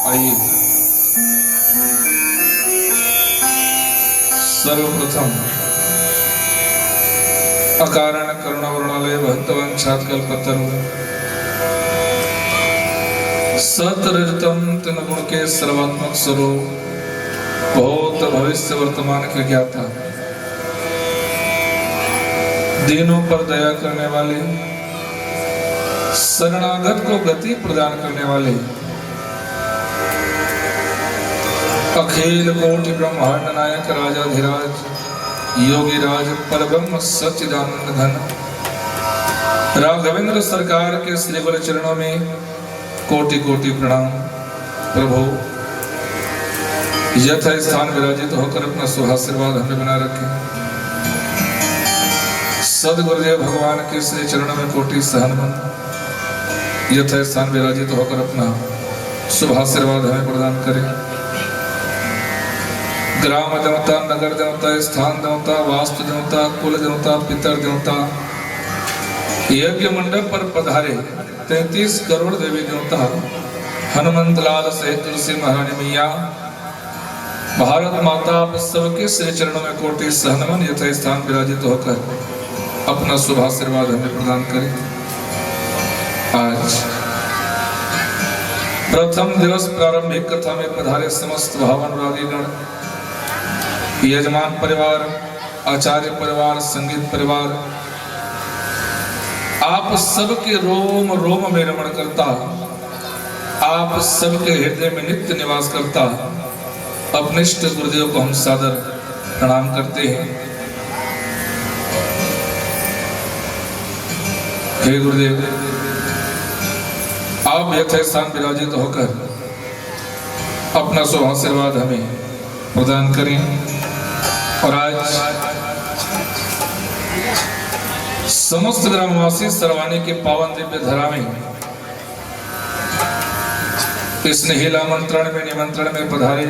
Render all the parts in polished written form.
आइए सर्वप्रथम अकारण करुणावरुणालय भक्तवंशात्कल्पतरु सतरजतम तीन गुण के सर्वात्मक स्वरूप भूत भविष्य वर्तमान के ज्ञाता, दीनों पर दया करने वाले, शरणागत को गति प्रदान करने वाले, अखिल कोटि ब्रह्मांड नायक राजाधिराज योगी राज परब्रह्म सच्चिदानंद घन राघवेंद्र सरकार के श्री बल चरणों में कोटि कोटि प्रणाम। प्रभु यथा स्थान विराजित होकर अपना शुभाशीर्वाद हमें बना रखे। सदगुरुदेव भगवान के श्री चरणों में कोटि सहनमन यथा स्थान विराजित होकर अपना शुभाशीर्वाद हमें प्रदान करे। ग्राम देवता, नगर देवता, स्थान देवता, वास्तु देवता, कुल देवता, पितर देवता, यज्ञ मंडप पर पधारे 33 करोड़ देवी देवता, हनुमंत लाल सहित तुलसी महारानी मैया, भारत माता, आप सबके श्री चरणों में कोटि सहनमन यथा स्थान विराजित होकर अपना शुभाशीर्वाद हमें प्रदान करें। आज प्रथम दिवस प्रारंभिक कथा में पधारे समस्त भावानुरागी गण, यजमान परिवार, आचार्य परिवार, संगीत परिवार, आप सबके रोम रोम में रमण करता, आप सबके हृदय में नित्य निवास करता अपने इष्ट गुरुदेव को हम सादर प्रणाम करते हैं। हे गुरुदेव, आप यथास्थान विराजित होकर अपना शुभाशीर्वाद हमें प्रदान करें। और आज समस्त ग्रामवासी सरवानी के पावन दिव्य धरा में इस निहिल आमंत्रण में निमंत्रण में पधारे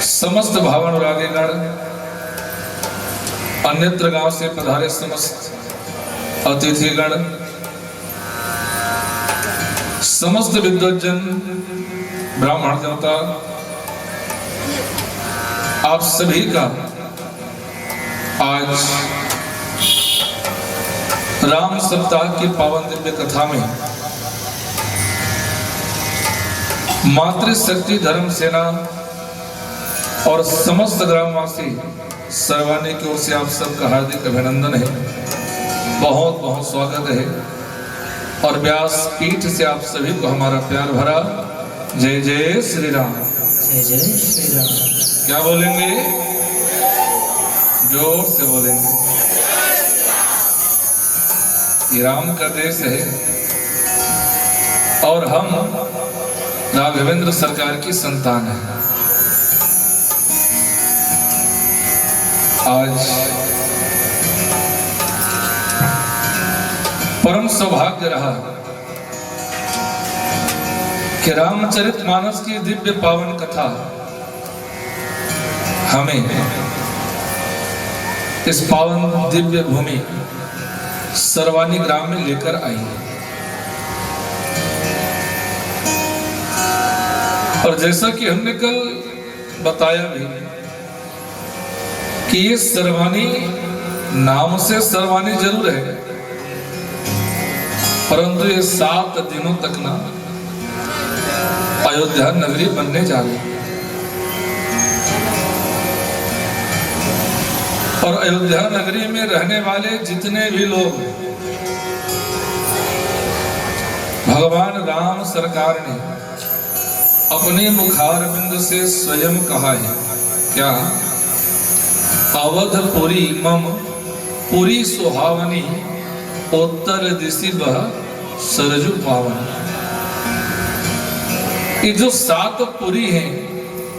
समस्त भावानुरागी गण, अन्यत्र गांव से पधारे समस्त अतिथिगण, समस्त विद्वज्जन, ब्राह्मण देवता, आप सभी का आज राम सप्ताह की पावन दिव्य कथा में मातृशक्ति धर्म सेना और समस्त ग्रामवासी सरवानी की ओर से आप सबका हार्दिक अभिनंदन है, बहुत बहुत स्वागत है। और व्यास पीठ से आप सभी को हमारा प्यार भरा जय जय श्री राम। जय जय श्री राम। क्या बोलेंगे? जोर से बोलेंगे। ये राम का देश है और हम राघवेंद्र सरकार की संतान है। आज परम सौभाग्य रहा कि रामचरितमानस की दिव्य पावन कथा हमें इस पावन दिव्य भूमि सरवानी ग्राम में लेकर आई। और जैसा कि हमने कल बताया भी कि ये सरवानी नाम से सरवानी जरूर है, परंतु ये 7 दिनों तक ना अयोध्या नगरी बनने जा रही। और अयोध्या नगरी में रहने वाले जितने भी लोग, भगवान राम सरकार ने अपने मुखारविंद से स्वयं कहा है, क्या? अवधपुरी मम पुरी सुहावनी, उत्तर दिशि बह सरजू पावन। ये जो 7 पुरी हैं,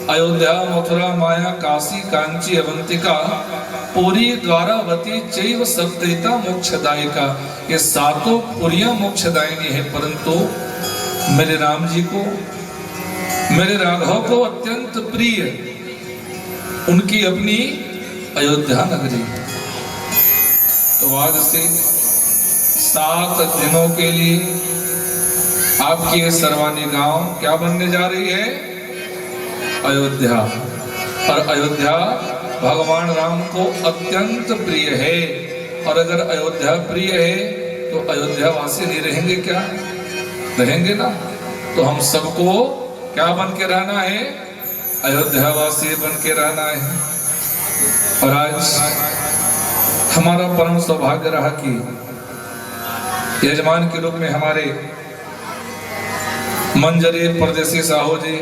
अयोध्या, मथुरा, माया, काशी, कांची, अवंतिका, पुरी, द्वारावती, चैव सप्तैता मोक्षदायिका, ये 7 पुरियां मोक्षदायिनी है। परंतु मेरे राम जी को, मेरे राघव को अत्यंत प्रिय उनकी अपनी अयोध्या नगरी। तो आज से 7 दिनों के लिए आपकी ये सर्वानी गांव क्या बनने जा रही है? अयोध्या। और अयोध्या भगवान राम को अत्यंत प्रिय है। और अगर अयोध्या प्रिय है तो अयोध्या वासी नहीं रहेंगे क्या? रहेंगे ना। तो हम सबको क्या बन के रहना है? अयोध्या वासी बन के रहना है। और आज हमारा परम सौभाग्य रहा कि यजमान के रूप में हमारे मंजरी परदेसी साहू जी,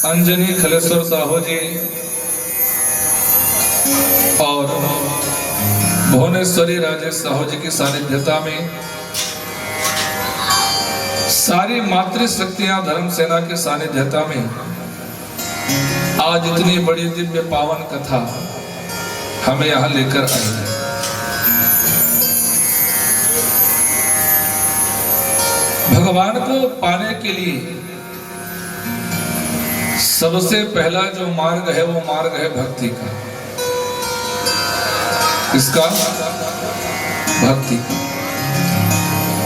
अंजनी खलेश्वर साहू जी और भुवनेश्वरी राजेश साहू जी की सानिध्यता में सारी मातृशक्तियां धर्म सेना के सानिध्यता में आज इतनी बड़ी दिव्य पावन कथा हमें यहां लेकर आई है। भगवान को पाने के लिए सबसे पहला जो मार्ग है वो मार्ग है भक्ति का। इसका भक्ति।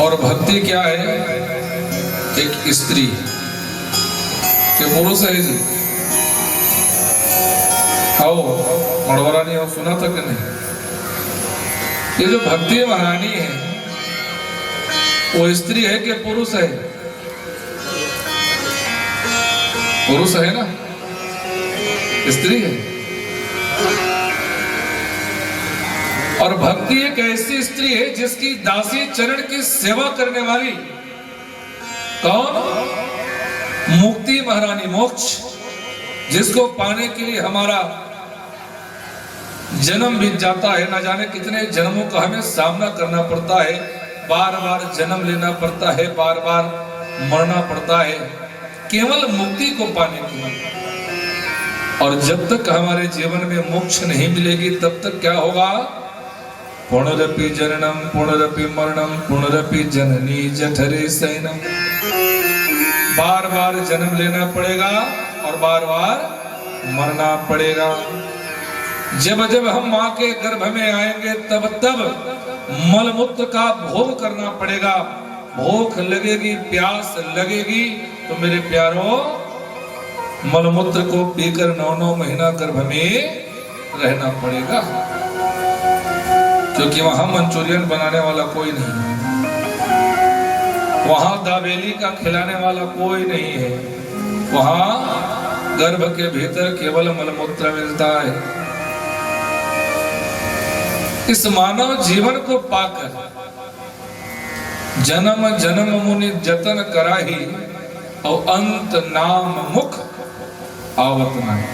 और भक्ति क्या है? एक स्त्री के पुरुष है जी। आओ मड़वरा नहीं हो, सुना था कि नहीं? ये जो भक्ति महारानी है वो स्त्री है कि पुरुष है? पुरुष है ना, स्त्री है। और भक्ति एक ऐसी स्त्री है जिसकी दासी चरण की सेवा करने वाली कौन? मुक्ति महारानी, मोक्ष, जिसको पाने के लिए हमारा जन्म बीत जाता है। ना जाने कितने जन्मों का हमें सामना करना पड़ता है, बार बार जन्म लेना पड़ता है, बार बार मरना पड़ता है केवल मुक्ति को पाने के लिए। और जब तक हमारे जीवन में मोक्ष नहीं मिलेगी तब तक क्या होगा? पुनरपि जननम पुनरपि मरणम पुनरपि जननी जठरे शयनम। बार बार जन्म लेना पड़ेगा और बार बार मरना पड़ेगा। जब जब हम माँ के गर्भ में आएंगे तब तब मलमूत्र का भोग करना पड़ेगा। भूख लगेगी, प्यास लगेगी तो मेरे प्यारों मलमूत्र को पीकर 9-9 महीना गर्भ में रहना पड़ेगा, क्योंकि वहां मंचूरियन बनाने वाला कोई नहीं है, वहां दाबेली का खिलाने वाला कोई नहीं है। वहां गर्भ के भीतर केवल मलमूत्र मिलता है। इस मानव जीवन को पाकर जन्म जन्म मुनि जतन कराही और अंत नाम मुख आवत नहीं।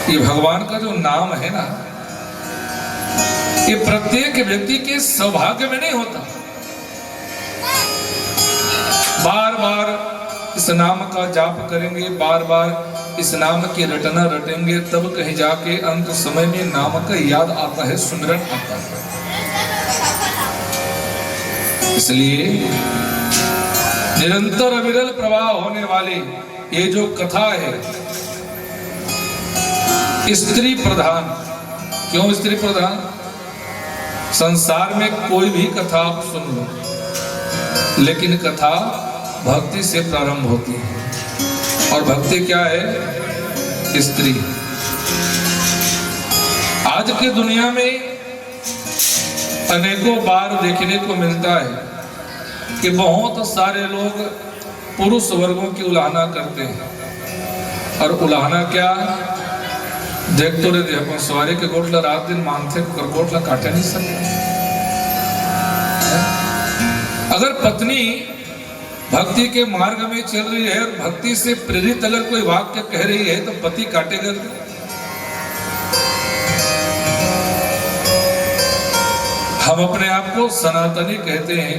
ये भगवान का जो नाम है ना, ये प्रत्येक व्यक्ति के सौभाग्य में नहीं होता। बार बार इस नाम का जाप करेंगे, बार बार इस नाम की रटना रटेंगे, तब कहीं जाके अंत समय में नाम का याद आता है, सुमिरन आता है। इसलिए निरंतर अविरल प्रवाह होने वाली ये जो कथा है, स्त्री प्रधान। क्यों स्त्री प्रधान? संसार में कोई भी कथा आप सुन लो, लेकिन कथा भक्ति से प्रारंभ होती है। और भक्ति क्या है? स्त्री। आज की दुनिया में अनेकों बार देखने को मिलता है कि बहुत सारे लोग पुरुष वर्गों की उलाहना करते हैं। और उलाहना क्या? देख तो रहे अपन सवारी के गोटला रात दिन मानते कर गोटला काटे नहीं सकते। अगर पत्नी भक्ति के मार्ग में चल रही है और भक्ति से प्रेरित अगर कोई वाक्य कह रही है तो पति काटेगा। हम अपने आप को सनातनी कहते हैं,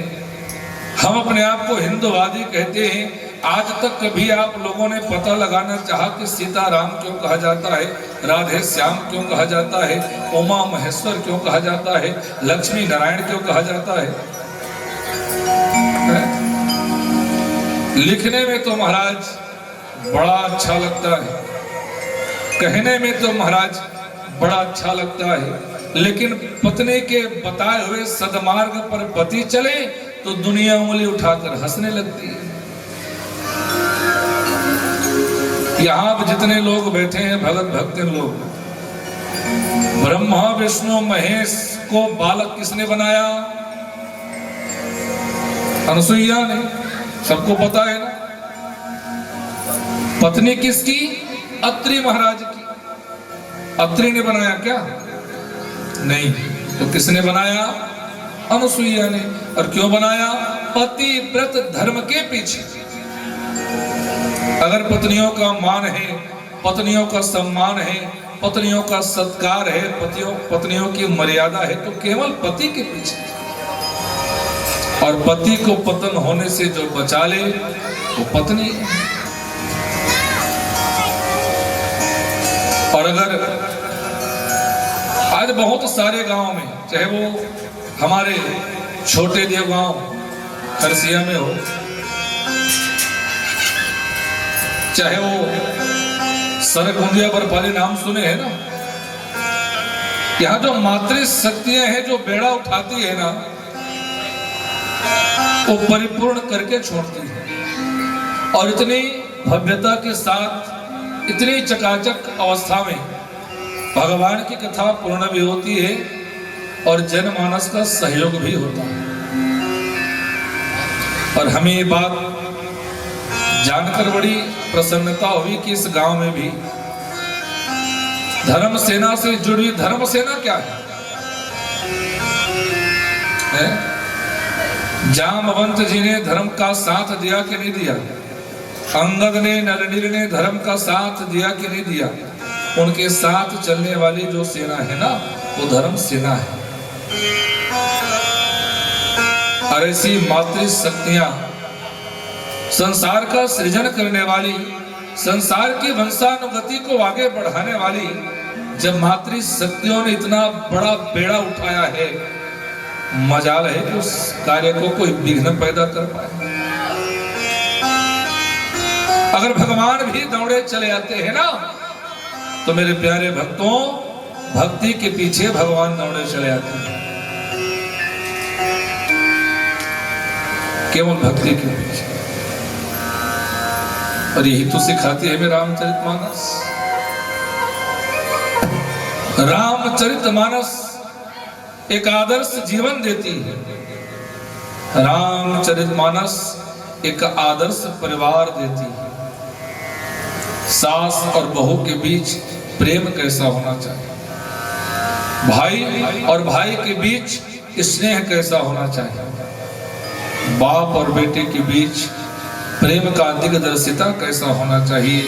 हम अपने आप को हिंदुवादी कहते हैं। आज तक कभी आप लोगों ने पता लगाना चाहा कि सीता राम क्यों कहा जाता है, राधे श्याम क्यों कहा जाता है, उमा महेश्वर क्यों कहा जाता है, लक्ष्मी नारायण क्यों कहा जाता है? लिखने में तो महाराज बड़ा अच्छा लगता है, कहने में तो महाराज बड़ा अच्छा लगता है, लेकिन पत्नी के बताए हुए सदमार्ग पर पति चले तो दुनिया उंगली उठाकर हंसने लगती है। यहां जितने लोग बैठे हैं भगत भक्त लोग, ब्रह्मा विष्णु महेश को बालक किसने बनाया? अनसुईया ने, सबको पता है ना। पत्नी किसकी? अत्रि महाराज की। अत्रि ने बनाया क्या? नहीं, तो किसने बनाया? अनसुईया ने। और क्यों बनाया? पतिव्रत धर्म के पीछे। अगर पत्नियों का मान है, पत्नियों का सम्मान है, पत्नियों का सत्कार है, पत्नियों की मर्यादा है, तो केवल पति के पीछे। और पति को पतन होने से जो बचा ले वो पत्नी। और अगर आज बहुत सारे गांव में, चाहे वो हमारे छोटे देव गांव खरसिया में हो, चाहे वो सरगुंदिया बर्फाली नाम सुने हैं ना, यहां जो मातृ शक्तियां हैं जो बेड़ा उठाती है ना, वो परिपूर्ण करके छोड़ती है। और इतनी भव्यता के साथ, इतनी चकाचक अवस्था में भगवान की कथा पूर्ण भी होती है और जनमानस का सहयोग भी होता है। और हमें ये बात जानकर बड़ी प्रसन्नता हुई कि इस गांव में भी धर्म सेना से जुड़ी। धर्म सेना क्या है? जामवंत जी ने धर्म का साथ दिया कि नहीं दिया? अंगद ने, नलनील ने धर्म का साथ दिया कि नहीं दिया? उनके साथ चलने वाली जो सेना है ना, वो धर्म सेना है। और ऐसी मातृ शक्तियां, संसार का सृजन करने वाली, संसार की वंशानुगति को आगे बढ़ाने वाली, जब मातृ शक्तियों ने इतना बड़ा बेड़ा उठाया है, मजाल है कि उस कार्य को कोई विघ्न पैदा कर पाए। अगर भगवान भी दौड़े चले आते हैं ना, तो मेरे प्यारे भक्तों, भक्ति के पीछे भगवान दौड़े चले आते हैं, केवल भक्ति के पीछे। और यही तो सिखाती है रामचरितमानस। रामचरितमानस एक आदर्श जीवन देती है। रामचरितमानस एक आदर्श परिवार देती है। सास और बहू के बीच प्रेम कैसा होना चाहिए, भाई और भाई के बीच स्नेह कैसा होना चाहिए, बाप और बेटे के बीच प्रेम का दिग्दर्शिता कैसा होना चाहिए,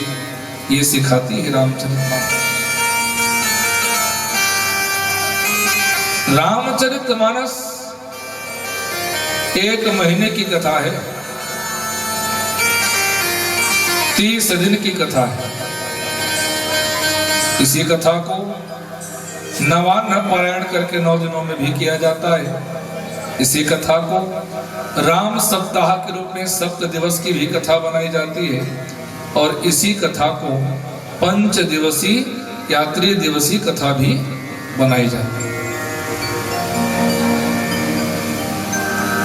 ये सिखाती है रामचरितमानस। रामचरितमानस 1 महीने की कथा है, 30 दिन की कथा है। इसी कथा को नवान्न पारायण करके 9 दिनों में भी किया जाता है। इसी कथा को राम सप्ताह के रूप में 7 दिवस की भी कथा बनाई जाती है। और इसी कथा को 5 दिवसीय या त्रिदिवसीय कथा भी बनाई जाती है।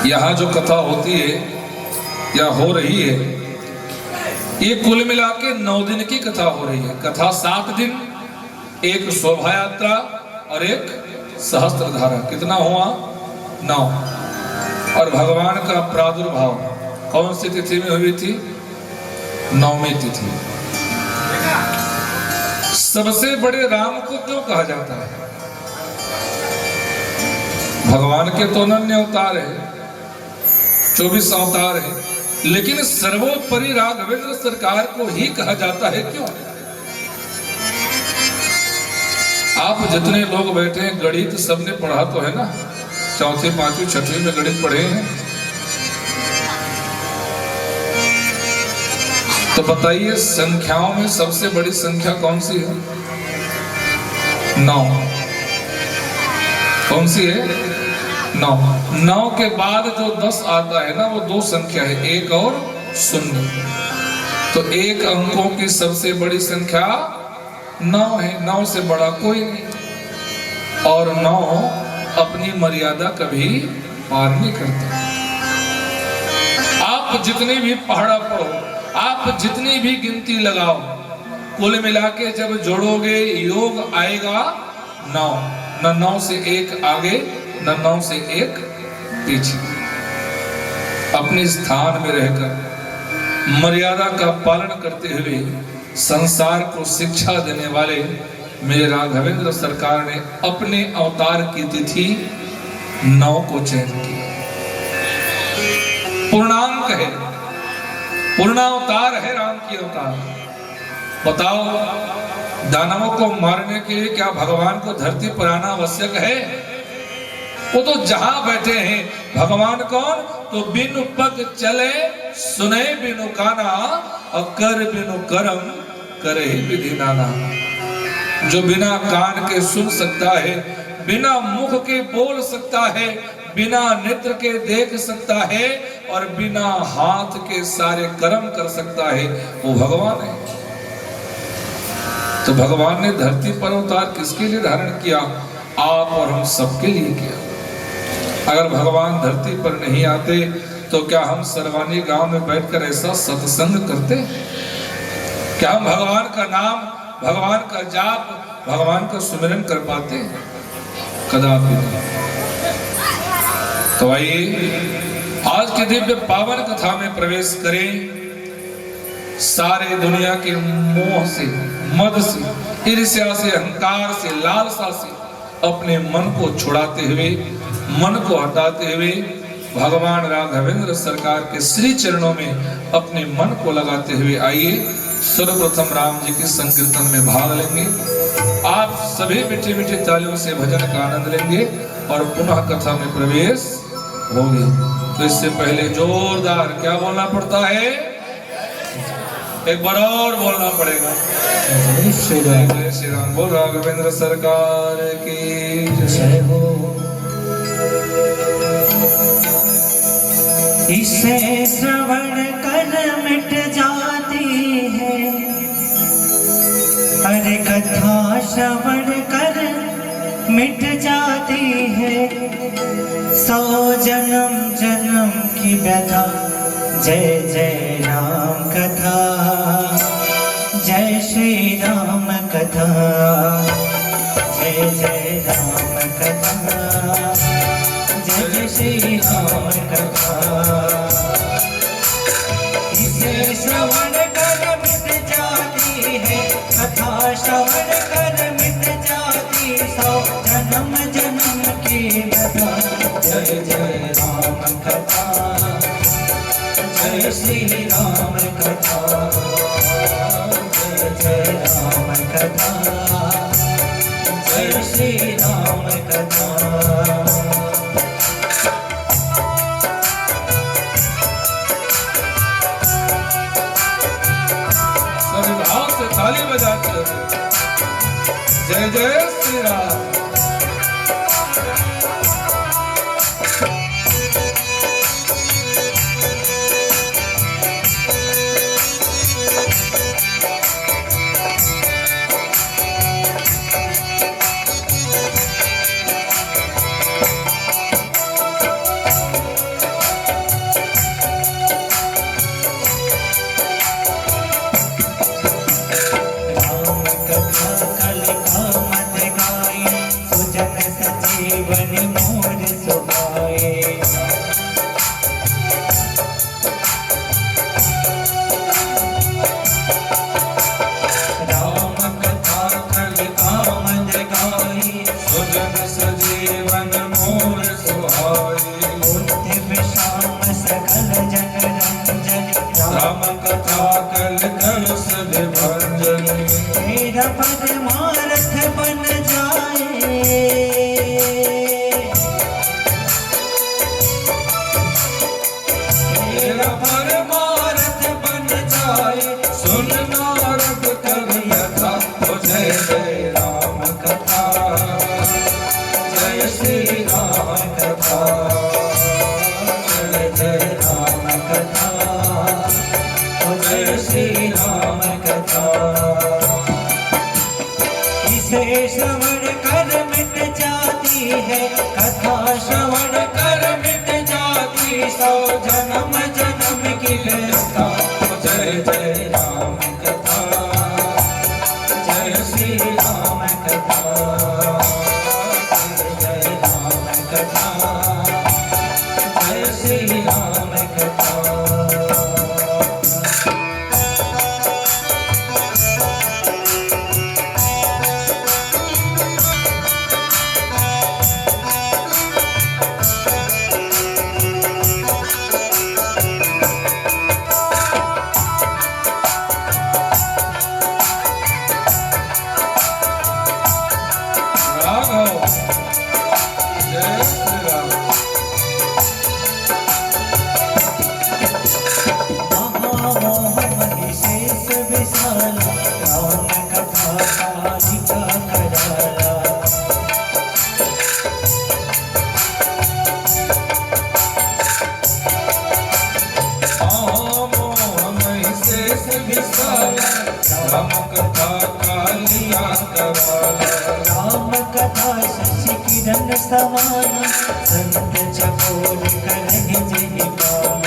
यहाँ जो कथा होती है या हो रही है, ये कुल मिला के 9 दिन की कथा हो रही है। कथा 7 दिन, एक शोभा यात्रा और एक सहस्त्रधारा। कितना हुआ? 9। और भगवान का प्रादुर्भाव कौन सी तिथि में हुई थी? 9वीं तिथि। सबसे बड़े राम को क्यों कहा जाता है? भगवान के तो अनन्य अवतार है, 24 अवतार है, लेकिन सर्वोपरि राघवेंद्र सरकार को ही कहा जाता है। क्यों? आप जितने लोग बैठे हैं, गणित सबने पढ़ा तो है ना, 4वीं 5वीं 6वीं में गणित पढ़े हैं। तो बताइए, संख्याओं में सबसे बड़ी संख्या कौन सी है? 9। कौन सी है? 9। 9 के बाद जो 10 आता है ना, वो 2 संख्या है, 1 और 0। तो 1 अंकों की सबसे बड़ी संख्या नाव है, नाव से बड़ा कोई नहीं, और नाव अपनी मर्यादा कभी पार नहीं करता। आप जितनी भी पहाड़ा पढ़ो, आप जितनी भी गिनती लगाओ, कुल मिला के जब जोड़ोगे योग आएगा नौ। न नौ से एक आगे, न नौ से एक पीछे। अपने स्थान में रहकर मर्यादा का पालन करते हुए संसार को शिक्षा देने वाले मेरे राघवेंद्र सरकार ने अपने अवतार की तिथि 9 को चयन किया। पूर्णांक है, पूर्णावतार है राम की अवतार। बताओ, दानवों को मारने के लिए क्या भगवान को धरती पर आना आवश्यक है? वो तो जहां बैठे हैं। भगवान कौन? तो बिनु पग चले, सुने बिनु काना, और कर बिनु करम, करे विधि नाना। जो बिना कान के सुन सकता है, बिना मुख के बोल सकता है, बिना नेत्र के देख सकता है, और बिना हाथ के सारे कर्म कर सकता है, वो भगवान है। तो भगवान ने धरती पर अवतार किसके लिए धारण किया? आप और हम सबके लिए किया। अगर भगवान धरती पर नहीं आते तो क्या हम सरवानी गांव में बैठकर ऐसा सत्संग करते? क्या हम भगवान का नाम, भगवान का जाप, भगवान का सुमिरन कर पाते? कदापि नहीं। तो आइए आज के दिव्य पावन कथा में प्रवेश करें। सारे दुनिया के मोह से, मद से, ईर्ष्या से, अहंकार से, लालसा से अपने मन को छुड़ाते हुए, मन को हटाते हुए भगवान राघवेंद्र सरकार के श्री चरणों में अपने मन को लगाते हुए आइए सर्वप्रथम राम जी के संकीर्तन में भाग लेंगे। आप सभी मीठी मीठी तालियों से भजन का आनंद लेंगे और पुनः कथा में प्रवेश होंगे। तो इससे पहले जोरदार क्या बोलना पड़ता है? एक बार और बोलना पड़ेगा, जय श्री राम। जय श्री राम। बोल राघवेंद्र सरकार की जय हो। इसे श्रवण कर मिट जाती है, अरे कथा श्रवण कर मिट जाती है। 100 जन्म जन्म की व्यथा, जय जय राम कथा, जय श्री राम कथा, जय जय राम कथा, जय श्री राम कथा। इसे श्रवण कर मिट जाती है, कथा श्रवण कर मिट जाती। 100 जन्म जन्म की व्यथा, जय जय राम कथा, जय श्री राम कथा, जय जय राम कथा, जय श्री राम कथा। ताली बजाते जय जय श्री राम। व्यथा जय जय राम कथा जय श्री राम कथा जय राम कथा जय श्री राम कथा राघव जय श्री राम महामोह महिषेष विशाला राम कथा कालिका कराला शेष विशाल राम कथा कालिया कराला राम कथा शशि किरण समान संत चकोर करहि जहि पावन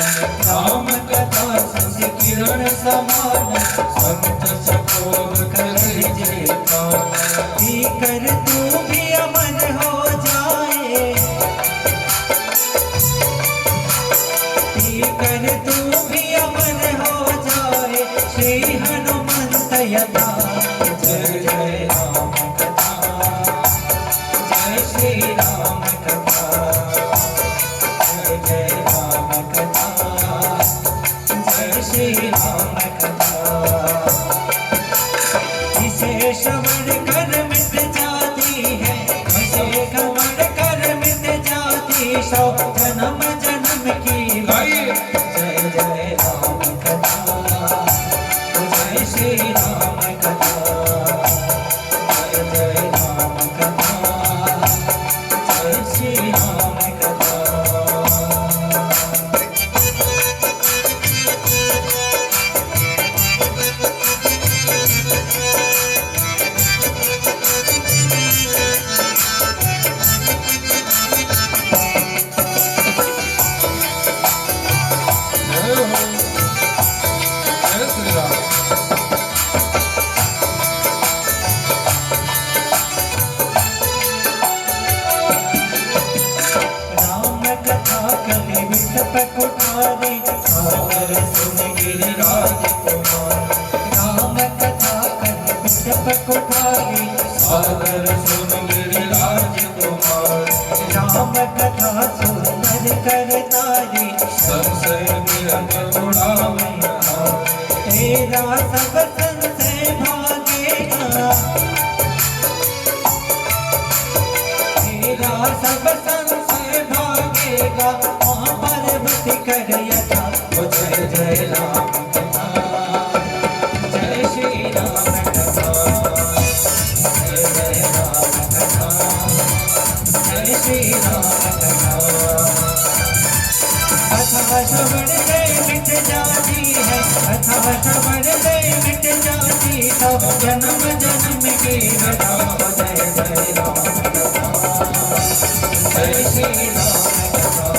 राम कथा शशि किरण समान संत चकोर करहि जय पावन पी कर तू भी अमर हो जाए पी कर तू भी अमर हो जाए श्री हनुमंत यथा जय जय राम कथा जय श्री राम कथा जय जय राम कथा जय श्री राम कथा इसे श्रवण कर मिट जाती है इसे श्रवण कर मिट जाती सौ जन्म जन्म की गाइए जय जय राम कथा जय श्री राम कथा जय जय राम कथा जय श्री राम कथा जय हो जय श्री राम राम कथा कवि विटप कुठारे सागर सुन गिरिराज कुमार राम कथा कवि विटप कुठारे सागर सुन गिरिराज कुमार राम कथा सुंदर करतारी संशय निरंतर उड़ावे तेरा सब संशय भागेगा तेरा सब संशय भागेगा वहाँ पर्वत कर यथा जय जय राम कथा जय श्री राम कथा जय जय राम कथा जय श्री राम कथा कथा श्रवण से मिट जाती है कथा श्रवण से मिट जाती तो जन्म जन्म की व्यथा जय जय राम कथा जय श्री राम कथा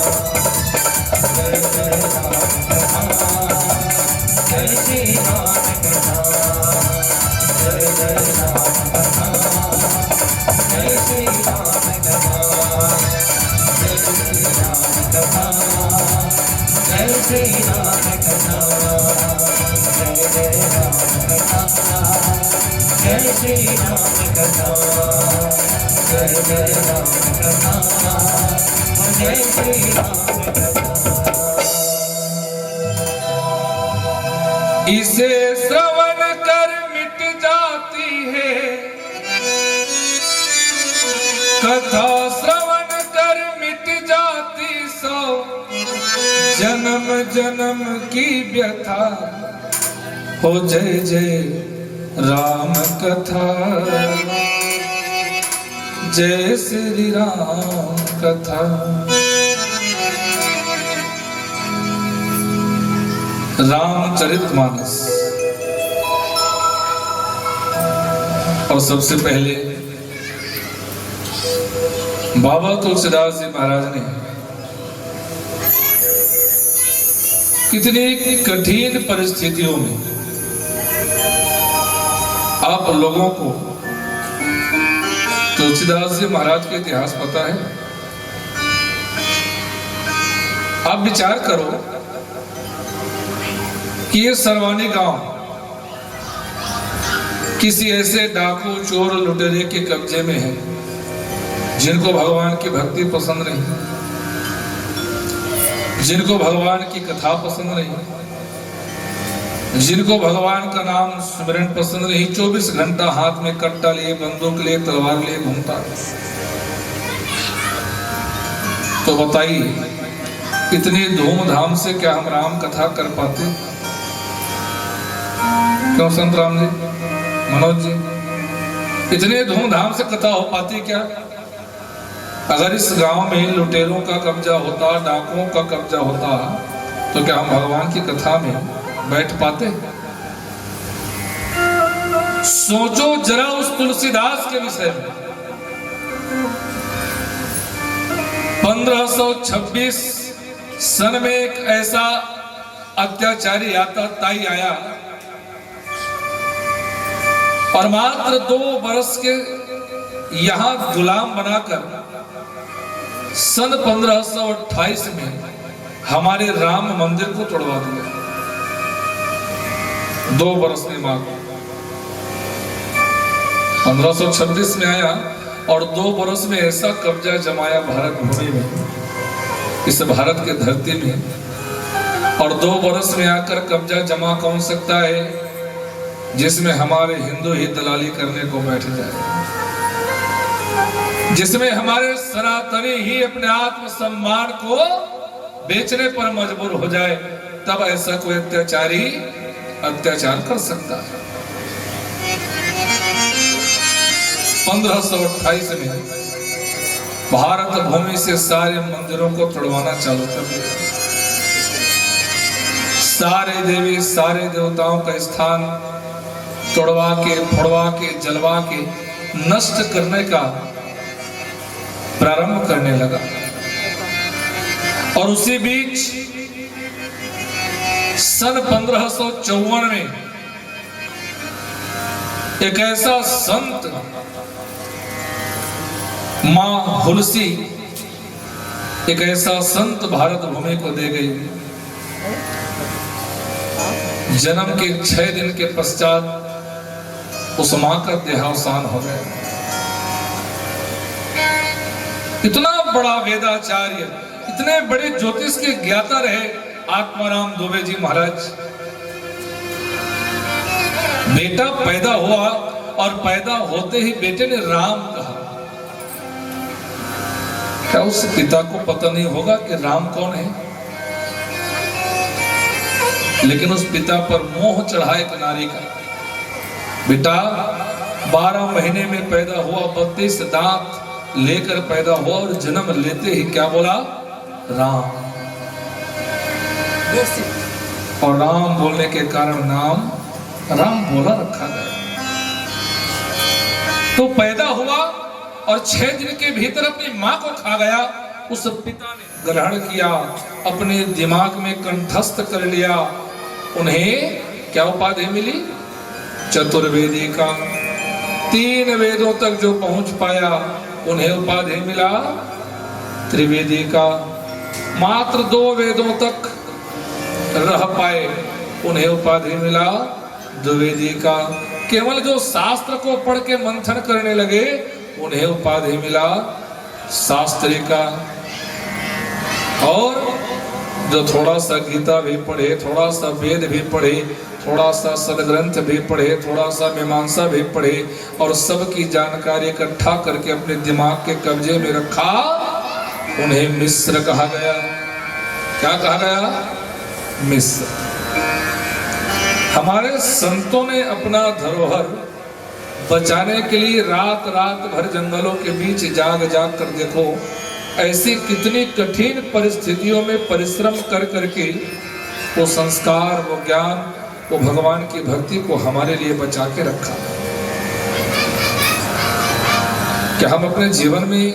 जय जय राम कथा जय श्री राम कथा जय जय राम कथा जय श्री राम कथा जय श्री राम कथा जय श्री राम कथा जय जय राम कथा जय श्री राम कथा जय जय राम कथा जय श्री राम कथा इसे श्रवण कर मिट जाती है कथा श्रवण कर मिट जाती सौ जन्म जन्म की व्यथा हो जय जय राम कथा जय श्री राम कथा रामचरितमानस। और सबसे पहले बाबा तुलसीदास जी महाराज ने कितनी कठिन परिस्थितियों में आप लोगों को तुलसीदास जी महाराज के इतिहास पता है? आप विचार करो कि ये सरवानी गांव किसी ऐसे डाकू चोर लुटेरे के कब्जे में है जिनको भगवान की भक्ति पसंद नहीं, जिनको भगवान की कथा पसंद नहीं, जिनको भगवान का नाम स्मरण पसंद नहीं, 24 घंटा हाथ में कट्टा लिए, बंदूक लिए, तलवार लिए घूमता है। तो बताइए इतनी धूमधाम से क्या हम राम कथा कर पाते? क्यों संत राम जी, मनोज जी, इतने धूमधाम से कथा हो पाती क्या? अगर इस गांव में लुटेरों का कब्जा होता, डाकुओं का कब्जा होता, तो क्या हम भगवान की कथा में बैठ पाते? सोचो जरा उस तुलसीदास के विषय में। 1526 सन में एक ऐसा अत्याचारी ताई आया और मात्र 2 वर्ष के यहां गुलाम बनाकर सन 1528 में हमारे राम मंदिर को तोड़वा दिया। 2 वर्ष में मात्र 1526 में आया और 2 वर्ष में ऐसा कब्जा जमाया भारत भूमि में, इस भारत के धरती में। और 2 वर्ष में आकर कब्जा जमा कौन सकता है जिसमें हमारे हिंदू ही दलाली करने को बैठ जाए, जिसमें हमारे सनातनी ही अपने आत्म सम्मान को बेचने पर मजबूर हो जाए, तब ऐसा कोई अत्याचारी अत्याचार कर सकता है। 1528 में भारत भूमि से सारे मंदिरों को तोड़वाना चालू कर दिया। सारे देवी सारे देवताओं का स्थान तोड़वा के, फोड़वा के, जलवा के नष्ट करने का प्रारंभ करने लगा। और उसी बीच सन 1554 में एक ऐसा संत मां हुलसी, एक ऐसा संत भारत भूमि को दे गई। जन्म के 6 दिन के पश्चात उस मां का देहावसान हो गया। इतना बड़ा वेदाचार्य, इतने बड़े ज्योतिष के ज्ञाता रहे आत्माराम दुबे जी महाराज। बेटा पैदा हुआ और पैदा होते ही बेटे ने राम कहा। क्या उस पिता को पता नहीं होगा कि राम कौन है? लेकिन उस पिता पर मोह चढ़ा एक नारी का। बेटा 12 महीने में पैदा हुआ, 32 दांत लेकर पैदा हुआ और जन्म लेते ही क्या बोला? राम। और राम बोलने के कारण नाम राम बोला रखा गया। तो पैदा हुआ और 6 दिन के भीतर अपनी मां को खा गया। उस पिता ने ग्रहण किया, अपने दिमाग में कंठस्थ कर लिया। उन्हें क्या उपाधि मिली? चतुर्वेदी का। 3 वेदों तक जो पहुंच पाया उन्हें उपाधि मिला त्रिवेदी का। मात्र 2 वेदों तक रह पाए उन्हें उपाधि मिला द्विवेदी का। केवल जो शास्त्र को पढ़ के मंथन करने लगे उन्हें उपाधि मिला शास्त्री का। और जो थोड़ा सा गीता भी पढ़े, थोड़ा सा वेद भी पढ़े, थोड़ा सा सदग्रंथ भी पढ़े, थोड़ा सा मीमांसा भी पढ़े और सबकी जानकारी इकट्ठा करके अपने दिमाग के कब्जे में रखा, उन्हें मिस्र कहा गया। क्या कहा गया? मिस्र। हमारे संतों ने अपना धरोहर बचाने के लिए रात रात भर जंगलों के बीच जाग जाग कर, देखो ऐसी कितनी कठिन परिस्थितियों में परिश्रम कर करके वो संस्कार, वो ज्ञान, वो भगवान की भक्ति को हमारे लिए बचा के रखा। क्या हम अपने जीवन में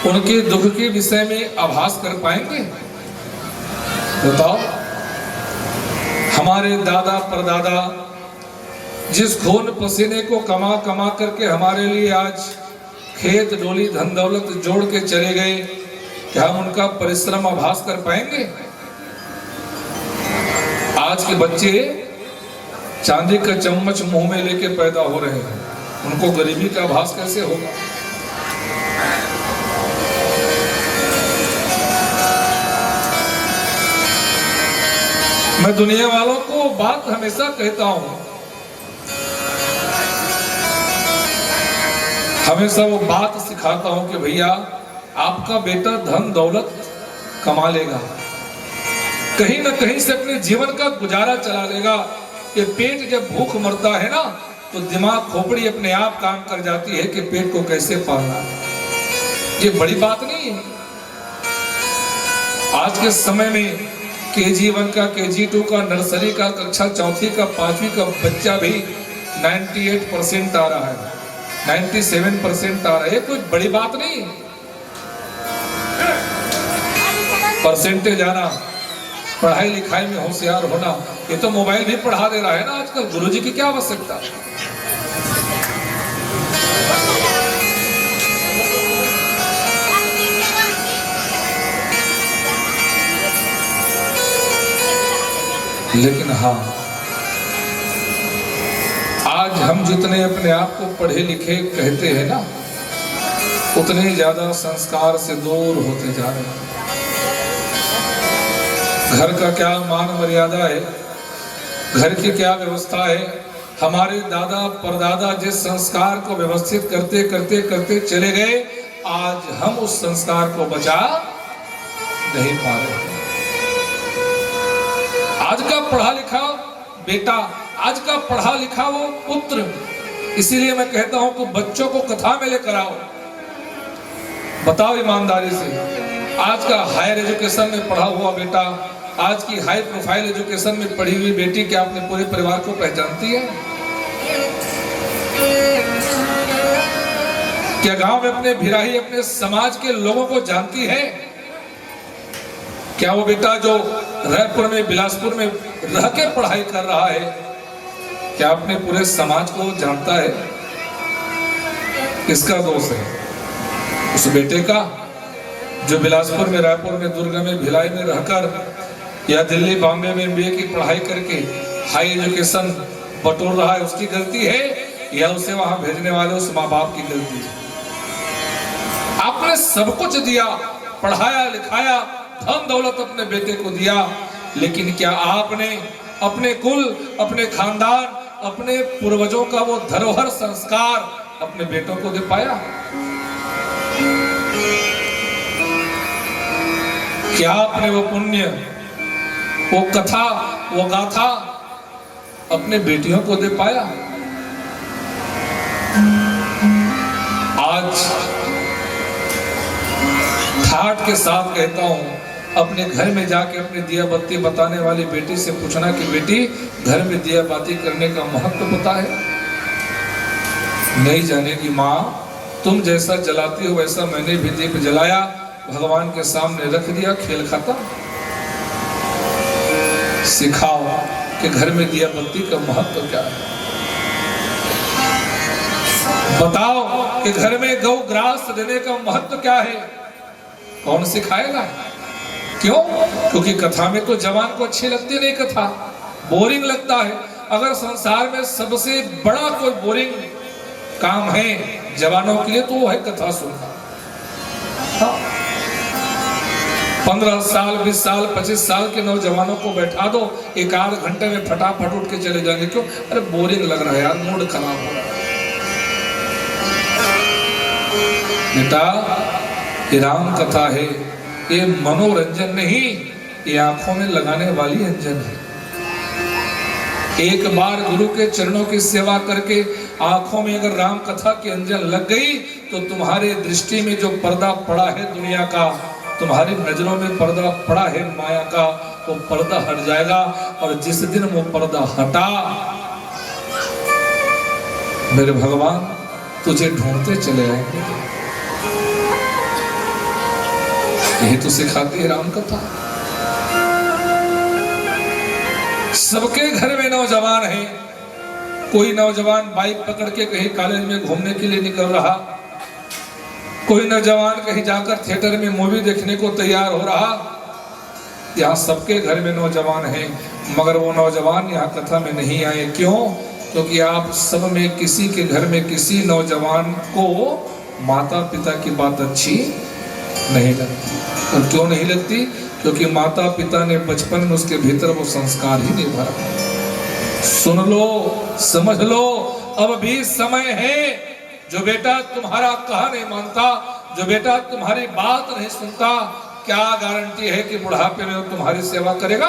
उनके दुख के विषय में आभास कर पाएंगे? बताओ। हमारे दादा परदादा जिस खून पसीने को कमा कमा करके हमारे लिए आज खेत डोली धन दौलत जोड़ के चले गए, क्या हम उनका परिश्रम आभास कर पाएंगे? आज के बच्चे चांदी का चम्मच मुंह में लेके पैदा हो रहे हैं, उनको गरीबी का आभास कैसे होगा? मैं दुनिया वालों को बात हमेशा कहता हूं, हमेशा वो बात सिखाता हूं कि भैया आपका बेटा धन दौलत कमा लेगा, कहीं ना कहीं से अपने जीवन का गुजारा चला लेगा। ये पेट जब भूख मरता है ना तो दिमाग खोपड़ी अपने आप काम कर जाती है कि पेट को कैसे पालना है। ये बड़ी बात नहीं है। आज के समय में KG1 का, KG2 का, नर्सरी का, कक्षा चौथी का, 5वीं का बच्चा भी 98% आ रहा है, 97% आ रहा है। कोई बड़ी बात नहीं। परसेंटेज आना, पढ़ाई लिखाई में होशियार होना, ये तो मोबाइल भी पढ़ा दे रहा है ना आजकल। गुरुजी की क्या आवश्यकता? लेकिन हाँ, आज हम जितने अपने आप को पढ़े लिखे कहते हैं ना, उतने ज्यादा संस्कार से दूर होते जा रहे हैं। घर का क्या मान मर्यादा है, घर की क्या व्यवस्था है, हमारे दादा परदादा जिस संस्कार को व्यवस्थित करते करते करते चले गए, आज हम उस संस्कार को बचा नहीं पा रहे। आज का पढ़ा लिखा बेटा, आज का पढ़ा लिखा वो पुत्र, इसीलिए मैं कहता हूं कि बच्चों को कथा में लेकर आओ, बताओ ईमानदारी से। आज का हायर एजुकेशन में पढ़ा हुआ बेटा, आज की हाई प्रोफाइल एजुकेशन में पढ़ी हुई बेटी, क्या अपने पूरे परिवार को पहचानती है? क्या गांव में अपने भिराही, अपने समाज के लोगों को जानती है? क्या वो बेटा जो रायपुर में, बिलासपुर में रह के पढ़ाई कर रहा है, क्या अपने पूरे समाज को जानता है? किसका दोष है? उस बेटे का जो बिलासपुर में, रायपुर में, दुर्ग में, भिलाई में रहकर या दिल्ली बॉम्बे में MBA की पढ़ाई करके हाई एजुकेशन बटोर रहा है, उसकी गलती है या उसे वहां भेजने वाले उस माँ बाप की गलती है? आपने सब कुछ दिया, पढ़ाया लिखाया, धन दौलत अपने बेटे को दिया, लेकिन क्या आपने अपने कुल, अपने खानदान, अपने पूर्वजों का वो धरोहर संस्कार अपने बेटों को दे पाया? क्या आपने वो पुण्य, वो कथा, वो गाथा अपने बेटियों को दे पाया? आज ठाठ के साथ कहता हूं, अपने घर में जाके अपने दिया बत्ती बताने वाली बेटी से पूछना कि बेटी, घर में दिया बाती करने का महत्व पता है? नहीं जानेगी माँ, तुम जैसा जलाती हो वैसा मैंने भी दीप जलाया, भगवान के सामने रख दिया, खेल खत्म। सिखाओ कि घर में दिया बत्ती का महत्व क्या है। बताओ कि घर में गौ ग्रास देने का महत्व क्या है। कौन सिखाएगा? क्यों? क्योंकि कथा में तो जवान को अच्छी लगती नहीं, कथा बोरिंग लगता है। अगर संसार में सबसे बड़ा कोई बोरिंग काम है जवानों के लिए तो वो है कथा सुनना। 15 साल, 20 साल, 25 साल के नौजवानों को बैठा दो, एक आध घंटे में फटाफट उठ के चले जाएंगे। क्यों? अरे बोरिंग लग रहा है यार, मूड खराब हो रहा है। बेटा, ये राम कथा है, ये मनोरंजन नहीं, ये आंखों में लगाने वाली अंजन है। एक बार गुरु के चरणों की सेवा करके आंखों में अगर राम कथा की अंजन लग गई तो तुम्हारे दृष्टि में जो पर्दा पड़ा है दुनिया का, तुम्हारी नजरों में पर्दा पड़ा है माया का, वो पर्दा हट जाएगा। और जिस दिन वो पर्दा हटा, मेरे भगवान तुझे ढूंढते चले आएंगे। यही तो सिखाती है राम कथा। सबके घर में नौजवान है। कोई नौजवान बाइक पकड़ के कहीं कॉलेज में घूमने के लिए निकल रहा, कोई नौजवान कहीं जाकर थिएटर में मूवी देखने को तैयार हो रहा। यहाँ सबके घर में नौजवान हैं, मगर वो नौजवान यहाँ कथा में नहीं आए। क्यों? क्योंकि आप सब में किसी के घर में किसी नौजवान को माता पिता की बात अच्छी नहीं लगती। और क्यों नहीं लगती? क्योंकि माता पिता ने बचपन में उसके भीतर वो संस्कार ही नहीं भरा। सुन लो, समझ लो, अब भी समय है। जो बेटा तुम्हारा कहा नहीं मानता, जो बेटा तुम्हारी बात नहीं सुनता, क्या गारंटी है कि बुढ़ापे में वो तुम्हारी सेवा करेगा?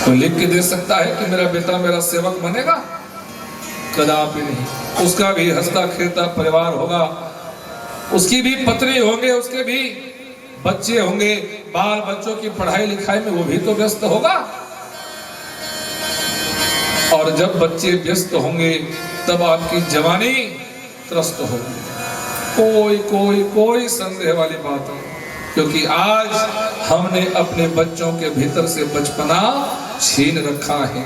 कोई लिख के दे सकता है कि मेरा बेटा मेरा सेवक बनेगा? कदापि नहीं। उसका भी हंसता खेलता परिवार होगा, उसकी भी पत्नी होंगे, उसके भी बच्चे होंगे, बाल बच्चों की पढ़ाई लिखाई में वो भी तो व्यस्त होगा। और जब बच्चे व्यस्त होंगे तब आपकी जवानी त्रस्त होगी। कोई कोई कोई संदेह वाली बात नहीं, क्योंकि आज हमने अपने बच्चों के भीतर से बचपना छीन रखा है।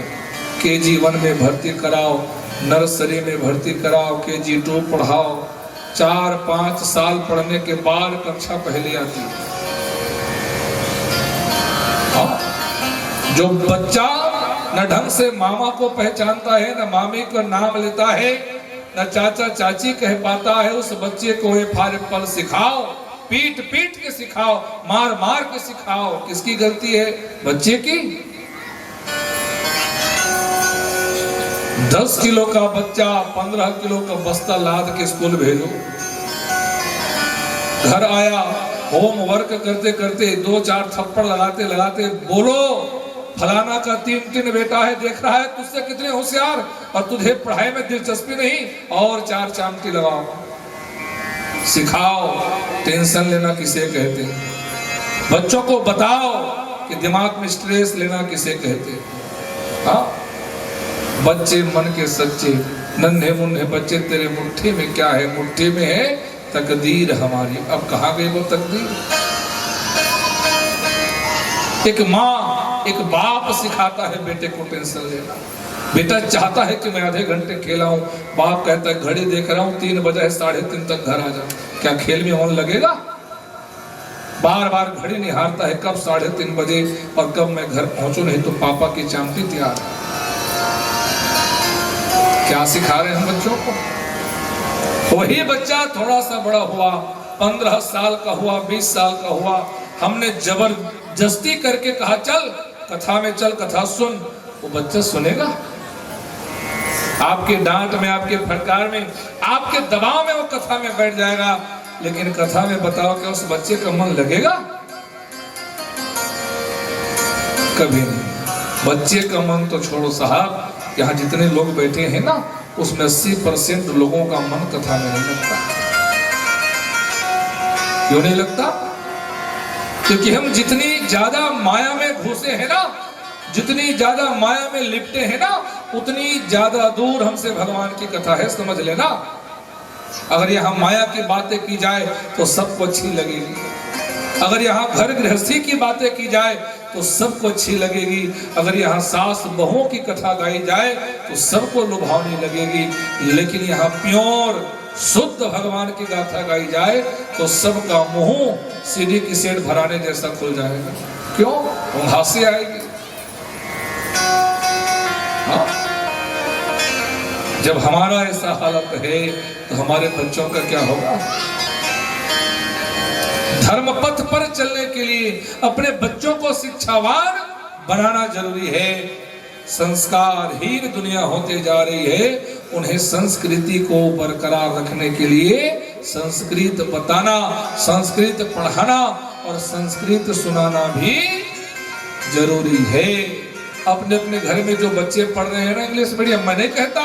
KG1 में भर्ती कराओ, नर्सरी में भर्ती कराओ, KG2 पढ़ाओ, 4-5 साल पढ़ने के बाद कक्षा पहली आती है। जो बच्चा न ढंग से मामा को पहचानता है, न मामी का नाम लेता है, न चाचा चाची कह पाता है, उस बच्चे को FR सिखाओ, पीट पीट के सिखाओ, मार मार के सिखाओ। किसकी गलती है? बच्चे की। 10 किलो का बच्चा 15 किलो का बस्ता लाद के स्कूल भेजो। घर आया, होमवर्क करते करते 2-4 थप्पड़ लगाते लगाते बोलो, फलाना का 3 बेटा है, देख रहा है तुझसे कितने होशियार, और तुझे पढ़ाई में दिलचस्पी नहीं, और 4 चामटी लगाओ। सिखाओ टेंशन लेना किसे कहते हैं। बच्चों को बताओ कि दिमाग में स्ट्रेस लेना किसे कहते हैं। हाँ, बच्चे मन के सच्चे, नन्हे मुन्ने बच्चे, तेरे मुट्ठी में क्या है? मुट्ठी में है तकदीर हमारी। अब कहाँ गई वो तकदीर? एक माँ, एक बाप सिखाता है बेटे को टेंशन लेना। बेटा चाहता है कि मैं आधे घंटे खेलाऊं, बाप कहता है घड़ी देख रहा हूं 3 बजे 3:30 तक घर आ जा। क्या खेल में मन लगेगा? बार बार घड़ी निहारता है कब 3:30 बजे और कब मैं घर पहुंचू, नहीं तो पापा की चामटी तैयार। क्या सिखा रहे हैं हम बच्चों को? वही बच्चा थोड़ा सा बड़ा हुआ, 15 साल का हुआ, 20 साल का हुआ, हमने जबरदस्ती करके कहा चल कथा में चल, कथा सुन, वो बच्चा सुनेगा? आपके डांट में, आपके फटकार में, आपके दबाव में वो कथा में बैठ जाएगा, लेकिन कथा में बताओ कि उस बच्चे का मन लगेगा? कभी नहीं। बच्चे का मन तो छोड़ो साहब, यहाँ जितने लोग बैठे हैं ना, उसमें 80% लोगों का मन कथा में नहीं लगता। क्यों नहीं लगता? क्योंकि हम जितनी ज्यादा माया में घुसे हैं ना, जितनी ज्यादा माया में लिपटे हैं ना, उतनी ज्यादा दूर हमसे भगवान की कथा है, समझ लेना। अगर यहाँ माया की बातें की जाए तो सबको अच्छी लगेगी, अगर यहाँ घर गृहस्थी की बातें की जाए तो सबको अच्छी लगेगी, अगर यहाँ सास बहुओं की कथा गाई जाए तो सबको लुभावनी लगेगी, लेकिन यहाँ प्योर शुद्ध भगवान की गाथा गाई जाए तो सबका मुंह सीढ़ी की सेठ भराने जैसा खुल जाएगा। क्यों? हंसी आएगी। हाँ? जब हमारा ऐसा हालत है तो हमारे बच्चों का क्या होगा? धर्म पथ पर चलने के लिए अपने बच्चों को शिक्षावान बनाना जरूरी है। संस्कारहीन दुनिया होते जा रही है, उन्हें संस्कृति को बरकरार रखने के लिए संस्कृत बताना, संस्कृत पढ़ाना और संस्कृत सुनाना भी जरूरी है। अपने अपने घर में जो बच्चे पढ़ रहे हैं ना इंग्लिश मीडियम, मैं नहीं कहता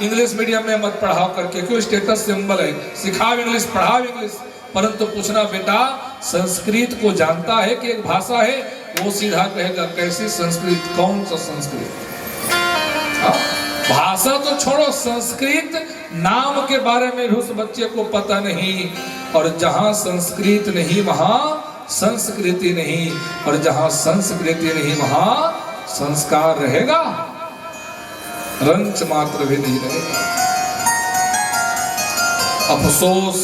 इंग्लिश मीडियम में मत पढ़ाओ करके, क्यों? स्टेटस सिंबल है, सिखाओ इंग्लिश, पढ़ाओ इंग्लिश, परंतु पूछना बेटा संस्कृत को जानता है कि एक भाषा है? वो सीधा कहेगा कैसी संस्कृत, कौन सा संस्कृत? भाषा तो छोड़ो, संस्कृत नाम के बारे में उस बच्चे को पता नहीं। और जहां संस्कृत नहीं वहां संस्कृति नहीं, और जहां संस्कृति नहीं वहां संस्कार रहेगा, रंच मात्र भी नहीं रहेगा। अफसोस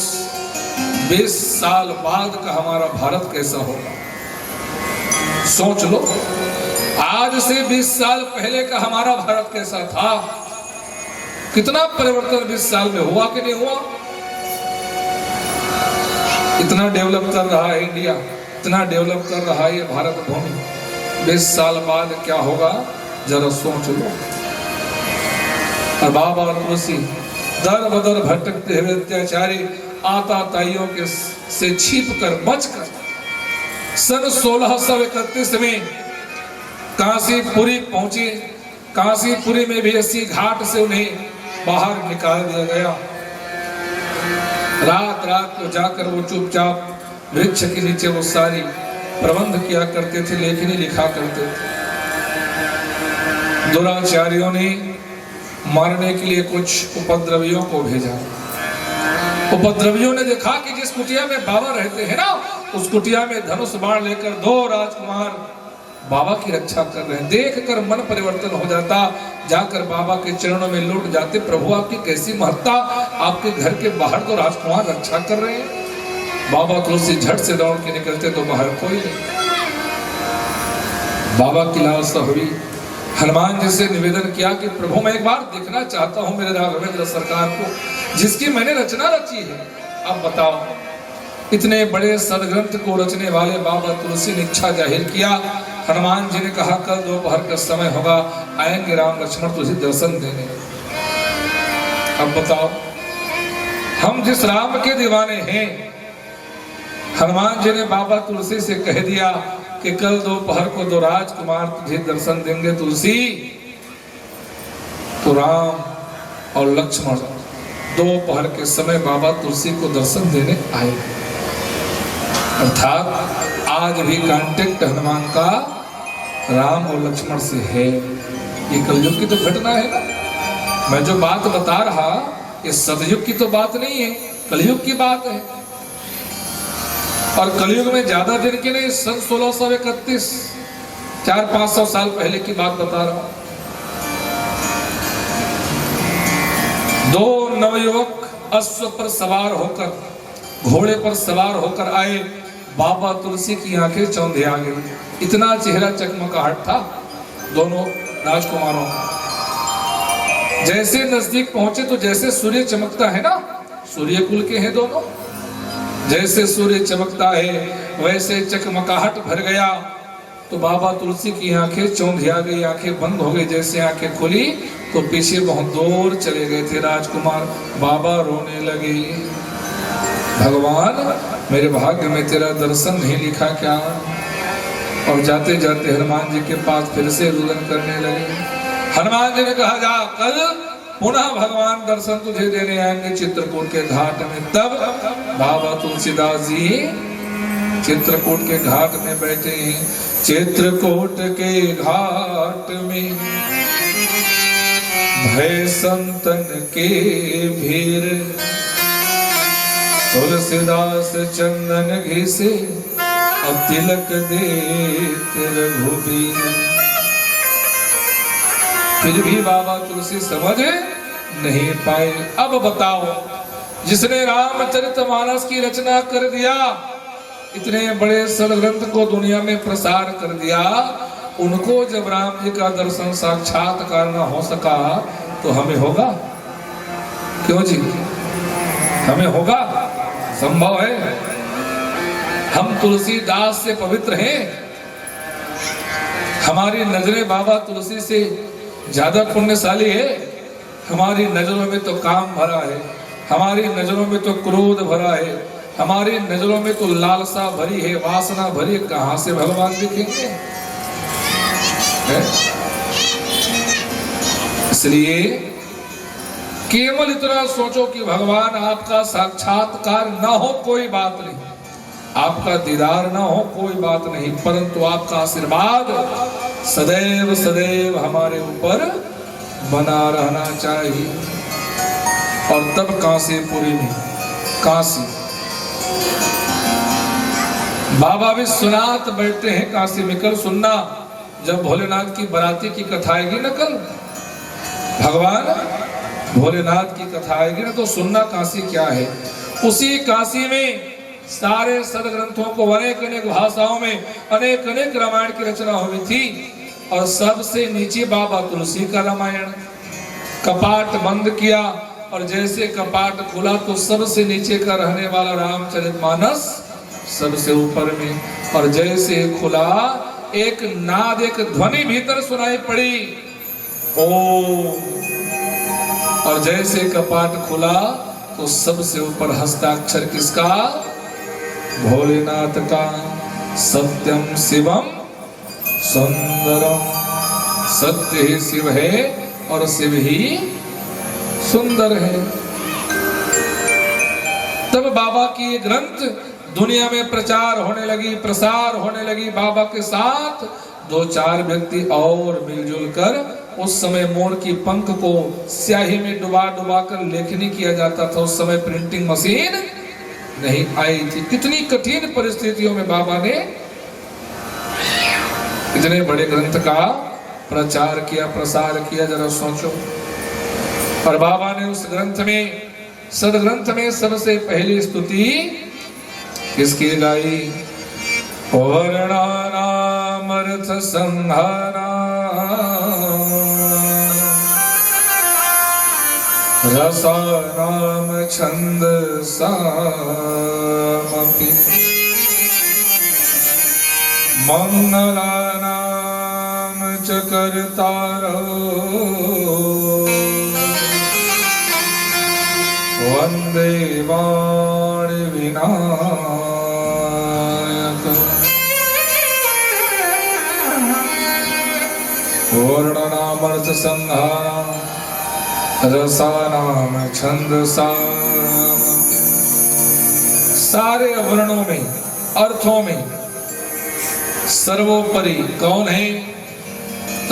20 साल बाद का हमारा भारत कैसा होगा, सोच लो। आज से 20 साल पहले का हमारा भारत कैसा था, कितना परिवर्तन 20 साल में हुआ कि नहीं हुआ। इतना डेवलप कर रहा है इंडिया, इतना डेवलप कर रहा है ये भारत भूमि, 20 साल बाद क्या होगा जरा सोच लो। और बाबा तुलसी दर बदर भटकते हुए अत्याचारी आताताइयों के से छिप कर बचकर सन 1631 में काशीपुरी पहुंचे। काशीपुरी में भी इसी घाट से उन्हें बाहर निकाल दिया गया। रात रात को जाकर वो चुपचाप वृक्ष के नीचे वो सारी प्रबंध किया करते थे, लेखनी लिखा करते थे। दुराचारियों ने मारने के लिए कुछ उपद्रवियों को भेजा। उपद्रवियों ने देखा कि जिस कुटिया में बाबा रहते हैं ना, उस कुटिया में धनुष बाण लेकर 2 राजकुमार बाबा की रक्षा कर रहे हैं। देखकर मन परिवर्तन हो जाता, जाकर बाबा के चरणों में लौट जाते, प्रभु आपकी कैसी महत्ता, आपके घर के बाहर तो राजकुमार रक्षा कर रहे हैं। बाबा तुलसी झट से दौड़ के निकलते तो बाहर कोई नहीं। बाबा की लालसा हुई, हनुमान जी से निवेदन किया कि प्रभु मैं एक बार देखना चाहता हूं मेरे राघवेंद्र सरकार को, जिसकी मैंने रचना रची है। अब बताओ, इतने बड़े सदग्रंथ को रचने वाले बाबा तुलसी ने इच्छा जाहिर किया। हनुमान जी ने कहा कल दोपहर का समय होगा, आएंगे राम लक्ष्मण तुझे दर्शन देने। अब बताओ, हम जिस राम के दीवाने हैं, हनुमान जी ने बाबा तुलसी से कह दिया कि कल दोपहर को 2 राजकुमार तुझे दर्शन देंगे तुलसी। तो राम और लक्ष्मण दोपहर के समय बाबा तुलसी को दर्शन देने आए। अर्थात आज भी कांटेक्ट हनुमान का राम और लक्ष्मण से है। ये कलयुग की तो घटना है ना। मैं जो बात बता रहा, ये सतयुग की तो बात नहीं है, कलयुग की बात है। और कलयुग में ज्यादा दिन की नहीं, सन 1631, 400-500 साल पहले की बात बता रहा हूं। 2 नवयुवक अश्व पर सवार होकर, घोड़े पर सवार होकर आए। बाबा तुलसी की आंखें चौंधिया गई, इतना चेहरा चकमकाहट था दोनों राजकुमारों का। जैसे नजदीक पहुंचे तो जैसे सूर्य चमकता है ना, सूर्य कुल के हैं दोनों, जैसे सूर्य चमकता है वैसे चकमकाहट भर गया। तो बाबा तुलसी की आंखें चौंधिया गई, आंखें बंद हो गई। जैसे आंखें खुली तो पीछे बहुत दूर चले गए थे राजकुमार। बाबा रोने लगे, भगवान मेरे भाग्य में तेरा दर्शन नहीं लिखा क्या। और जाते जाते हनुमान जी के पास फिर से रुदन करने लगे। हनुमान जी ने कहा जा, कल पुनः भगवान दर्शन तुझे देने आएंगे चित्रकूट के घाट में। तब बाबा तुलसीदास जी चित्रकूट के घाट में बैठे हैं। चित्रकूट के घाट में भय संतन के भीर, तुलसीदास चंदन घिसे अब तिलक दे रघुबीर। फिर भी बाबा तुलसी समझ नहीं पाए। अब बताओ, जिसने रामचरितमानस की रचना कर दिया, इतने बड़े सदग्रंथ को दुनिया में प्रसार कर दिया, उनको जब राम जी का दर्शन साक्षात्कार न हो सका तो हमें होगा क्यों जी? हमें होगा, संभव है। हम तुलसीदास से पवित्र हैं, हमारी नजरें बाबा तुलसी से ज्यादा पुण्यशाली है। हमारी नजरों में तो काम भरा है, हमारी नजरों में तो क्रोध भरा है, हमारी नजरों में तो लालसा भरी है, वासना भरी है। कहां से भगवान दिखेंगे? इसलिए केवल इतना सोचो कि भगवान आपका साक्षात्कार ना हो कोई बात नहीं, आपका दीदार ना हो कोई बात नहीं, परंतु आपका आशीर्वाद सदैव सदैव हमारे ऊपर बना रहना चाहिए। और तब काशीपुरी में, काशी बाबा भी सुनात बैठते हैं काशी में। कल सुनना, जब भोलेनाथ की बराती की कथा आएगी ना, कल भगवान भोलेनाथ की कथा आएगी ना, तो सुनना काशी क्या है। उसी काशी में सारे सदग्रंथों को अनेक अनेक भाषाओं में अनेक अनेक रामायण की रचना हुई थी, और सबसे नीचे बाबा तुलसी का रामायण। कपाट बंद किया और जैसे कपाट खुला तो सबसे नीचे का रहने वाला रामचरितमानस सबसे ऊपर में, और जैसे खुला एक नाद, एक ध्वनि भीतर सुनाई पड़ी, ओम। और जैसे कपाट खुला तो सबसे ऊपर हस्ताक्षर किसका? भोलेनाथ का। सत्यम शिवम सुंदरम, सत्य ही शिव है और शिव ही सुंदर है। तब बाबा की ये ग्रंथ दुनिया में प्रचार होने लगी, प्रसार होने लगी। बाबा के साथ 2-4 व्यक्ति और मिलजुल कर, उस समय मोर की पंख को स्याही में डुबा डुबा कर लेखनी किया जाता था। उस समय प्रिंटिंग मशीन नहीं आई थी। कितनी कठिन परिस्थितियों में बाबा ने इतने बड़े ग्रंथ का प्रचार किया, प्रसार किया, जरा सोचो। और बाबा ने उस ग्रंथ में, सदग्रंथ में सबसे पहली स्तुति किसकी गाई? वर्णानामर्थ संहारा रसानाम छंदसामपि मंगलानाम च कर्तारो वंदे वाणि विनायक। वर्णनामर्थ संहारा रसानाम छंदसाम। सारे वर्णों में, अर्थों में सर्वोपरि कौन है?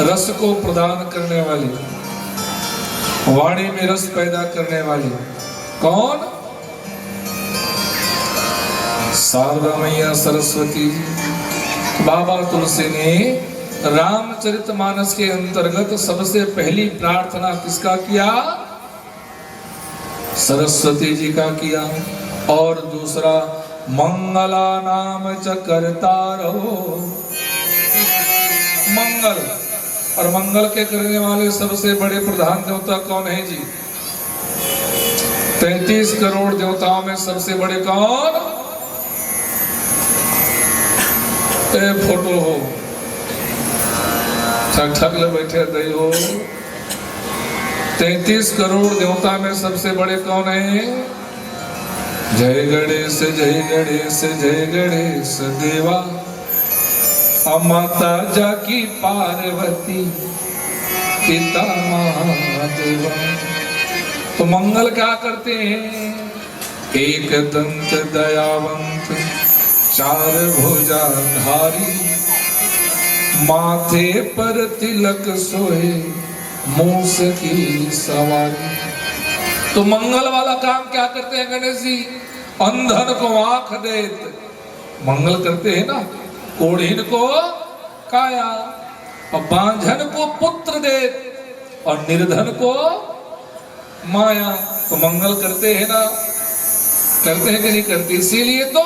रस को प्रदान करने वाली, वाणी में रस पैदा करने वाली कौन? शारदा मैया सरस्वती। बाबा तुलसी ने रामचरितमानस के अंतर्गत सबसे पहली प्रार्थना किसका किया? सरस्वती जी का किया। और दूसरा, मंगला नाम च कर्तारो। मंगल, और मंगल के करने वाले सबसे बड़े प्रधान देवता कौन है जी? 33 करोड़ देवताओं में सबसे बड़े कौन? फोटो हो, ठक ले बैठे दई हो। 33 करोड़ देवता में सबसे बड़े कौन है? जय गणेश जय गणेश जय गणेश देवा, माता जाकी पार्वती पिता महादेवा। तो मंगल क्या करते हैं? एक दंत दयावंत, 4 भुजाधारी, माथे पर तिलक सोए, मूस की सवारी। तो मंगल वाला काम क्या करते हैं गणेश जी? अंधन को आंख देत मंगल करते हैं ना, कोढ़ीन को काया, और बांझन को पुत्र देत, और निर्धन को माया। तो मंगल करते हैं ना, करते हैं कि नहीं करते? इसीलिए तो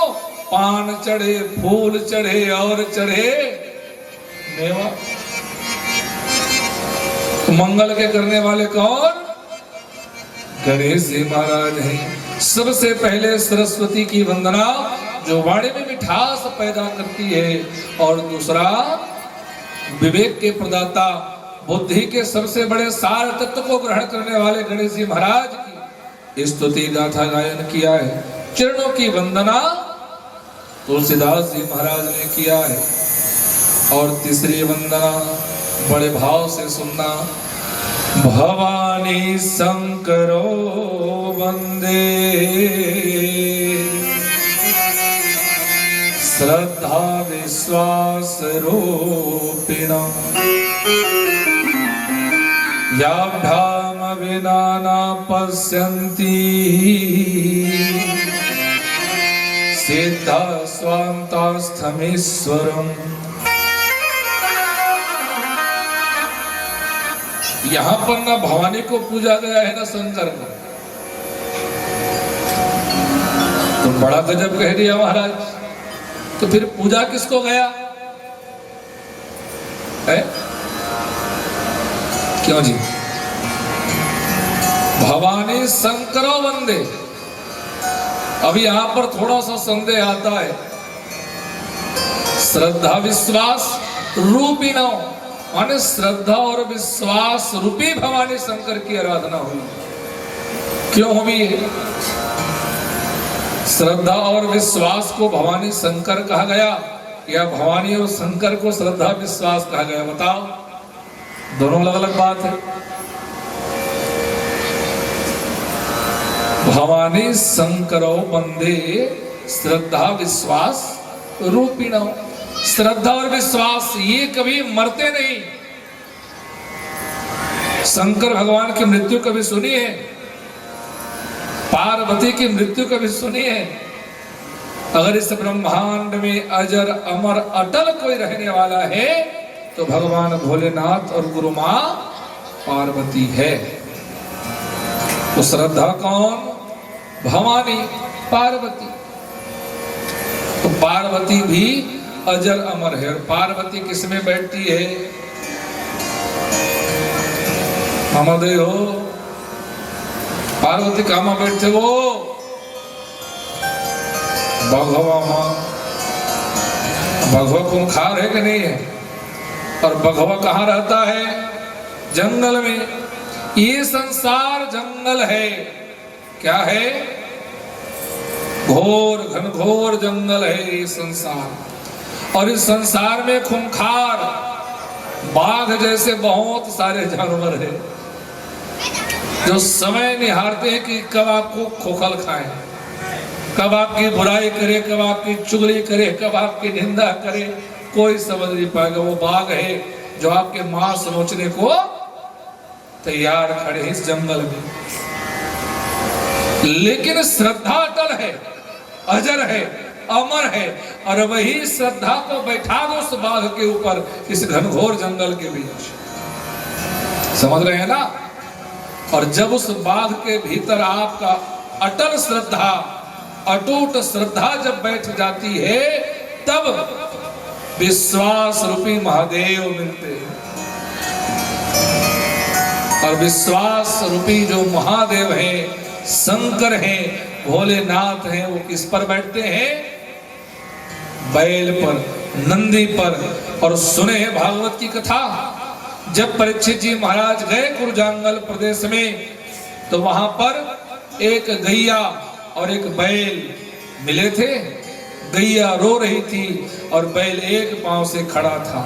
पान चढ़े, फूल चढ़े और चढ़े मेवा। तो मंगल के करने वाले कौन? गणेश जी महाराज हैं। सबसे पहले सरस्वती की वंदना, जो वाणी में मिठास पैदा करती है, और दूसरा विवेक के प्रदाता, बुद्धि के सबसे बड़े सार तत्व को ग्रहण करने वाले गणेश जी महाराज की स्तुति गाथा गायन किया है। चरणों की वंदना तुलसीदास जी महाराज ने किया है। और तीसरी वंदना बड़े भाव से सुनना। भवानी शंकरो वंदे श्रद्धा विश्वास रूपिणा, याभ्याम विना न पश्यन्ति सिद्धा स्वान्तास्थमीश्वरम्। यहां पर ना भवानी को पूजा गया है ना शंकर को। तो बड़ा गजब कह दिया महाराज। तो फिर पूजा किसको गया है? क्यों जी? भवानी शंकरो वंदे। अब यहां पर थोड़ा सा संदेह आता है। श्रद्धा विश्वास रूपी न माने श्रद्धा और विश्वास रूपी भवानी शंकर की आराधना हुई। क्यों हुई है? श्रद्धा और विश्वास को भवानी शंकर कहा गया या भवानी और शंकर को श्रद्धा विश्वास कहा गया? बताओ, दोनों अलग अलग बात है। भवानी शंकरो वंदे श्रद्धा विश्वास रूपिणो। श्रद्धा और विश्वास ये कभी मरते नहीं। शंकर भगवान की मृत्यु कभी सुनी है? पार्वती की मृत्यु कभी सुनी है? अगर इस ब्रह्मांड में अजर अमर अटल कोई रहने वाला है तो भगवान भोलेनाथ और गुरु मां पार्वती है। तो श्रद्धा कौन? भवानी पार्वती। तो पार्वती भी अजर अमर है। और पार्वती किसमें बैठती है? महोदय हो, पार्वती कहाँ में बैठते? वो भगवा मां। भगवा खूंखार है कि नहीं है? और भगवा कहाँ रहता है? जंगल में। ये संसार जंगल है। क्या है? घोर घनघोर जंगल है ये संसार। और इस संसार में खूंखार बाघ जैसे बहुत सारे जानवर है जो समय निहारते हैं कि कब आपको खोखल खाए, कब आपकी बुराई करे, कब आपकी चुगली करे, कब आपकी निंदा करे। कोई समझ नहीं पाएगा। वो बाघ है जो आपके मांस नोचने को तैयार खड़े इस जंगल में। लेकिन श्रद्धा अटल है, अजर है, अमर है। और वही श्रद्धा को बैठा दो उस बाघ के ऊपर इस घनघोर जंगल के बीच। समझ रहे हैं ना? और जब उस बाघ के भीतर आपका अटल श्रद्धा, अटूट श्रद्धा जब बैठ जाती है तब विश्वास रूपी महादेव मिलते हैं। और विश्वास रूपी जो महादेव है, शंकर हैं, भोलेनाथ हैं, वो किस पर बैठते हैं? बैल पर, नंदी पर। और सुने हैं भागवत की कथा। जब परीक्षित जी महाराज गए कुरुजांगल प्रदेश में तो वहां पर एक गैया और एक बैल मिले थे। गैया रो रही थी और बैल एक पांव से खड़ा था।